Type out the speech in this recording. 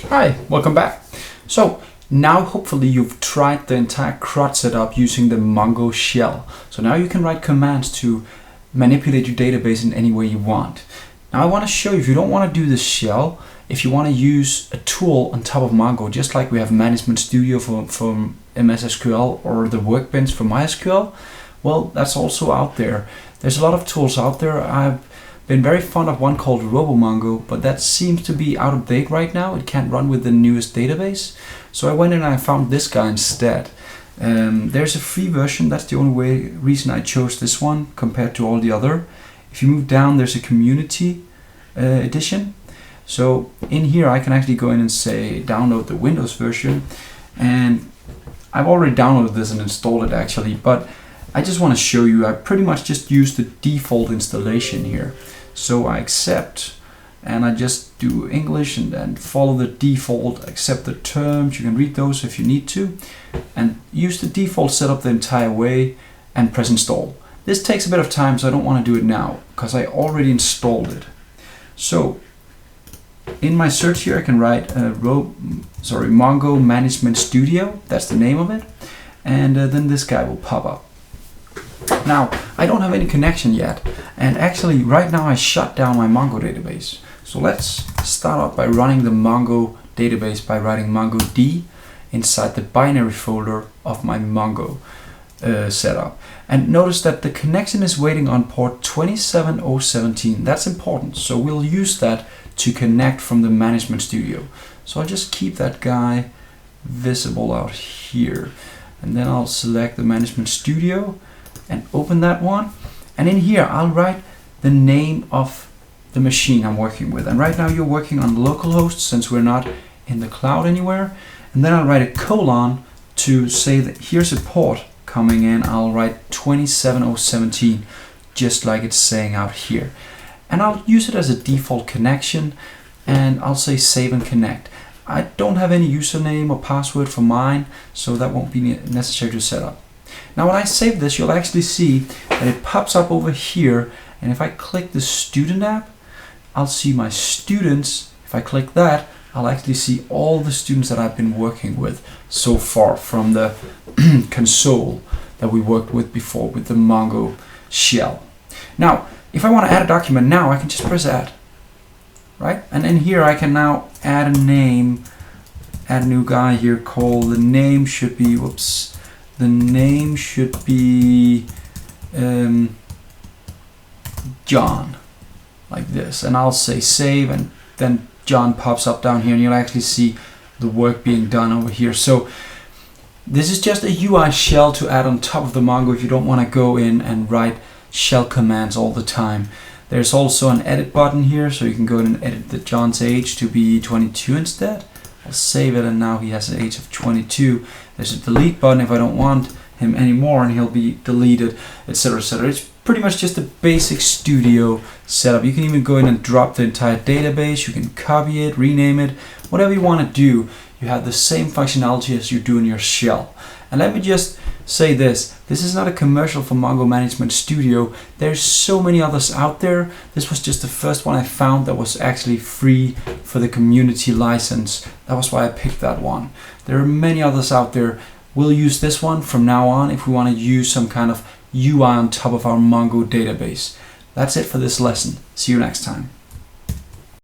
Hi, welcome back. So now hopefully you've tried the entire CRUD setup using the Mongo shell. So now you can write commands to manipulate your database in any way you want. Now I want to show you, if you don't want to do this shell, if you want to use a tool on top of Mongo, just like we have Management Studio for MS SQL or the Workbench for MySQL, well, that's also out there. There's a lot of tools out there. I've been very fond of one called RoboMongo, but that seems to be out of date right now. It can't run with the newest database. So I went in and I found this guy instead. There's a free version. That's the only reason I chose this one compared to all the other. If you move down, there's a community edition. So in here I can actually go in and say download the Windows version, and I've already downloaded this and installed it actually, but I just want to show you, I pretty much just use the default installation here. So I accept, and I just do English and then follow the default, accept the terms. You can read those if you need to, and use the default setup the entire way and press install. This takes a bit of time, so I don't want to do it now because I already installed it. So in my search here I can write Mongo Management Studio, that's the name of it, and then this guy will pop up. Now, I don't have any connection yet, and actually right now I shut down my Mongo database. So let's start off by running the Mongo database by writing mongodb inside the binary folder of my Mongo setup. And notice that the connection is waiting on port 27017. That's important, so we'll use that to connect from the Management Studio. So I'll just keep that guy visible out here, and then I'll select the Management Studio and open that one, and in here I'll write the name of the machine I'm working with. And right now you're working on localhost since we're not in the cloud anywhere, and then I'll write a colon to say that here's a port coming in. I'll write 27017 just like it's saying out here, and I'll use it as a default connection, and I'll say save and connect. I don't have any username or password for mine, so that won't be necessary to set up. Now when I save this, you'll actually see that it pops up over here, and if I click the student app, I'll see my students. If I click that, I'll actually see all the students that I've been working with so far from the console that we worked with before with the Mongo shell. Now, if I want to add a document now, I can just press add, right? And in here I can now add a name, add a new guy here called, the name should be, John, like this, and I'll say save, and then John pops up down here, and you'll actually see the work being done over here. So this is just a UI shell to add on top of the Mongo if you don't want to go in and write shell commands all the time. There's also an edit button here, so you can go in and edit the John's age to be 22 instead. I'll save it, and now he has an age of 22. There's a delete button if I don't want him anymore, and he'll be deleted, etc., etc. It's pretty much just a basic studio setup. You can even go in and drop the entire database. You can copy it, rename it, whatever you want to do. You have the same functionality as you do in your shell. And let me just say this is not a commercial for Mongo Management Studio. There's so many others out there. This was just the first one I found that was actually free for the community license. That was why I picked that one. There are many others out there. We'll use this one from now on if we want to use some kind of UI on top of our Mongo database. That's it for this lesson. See you next time.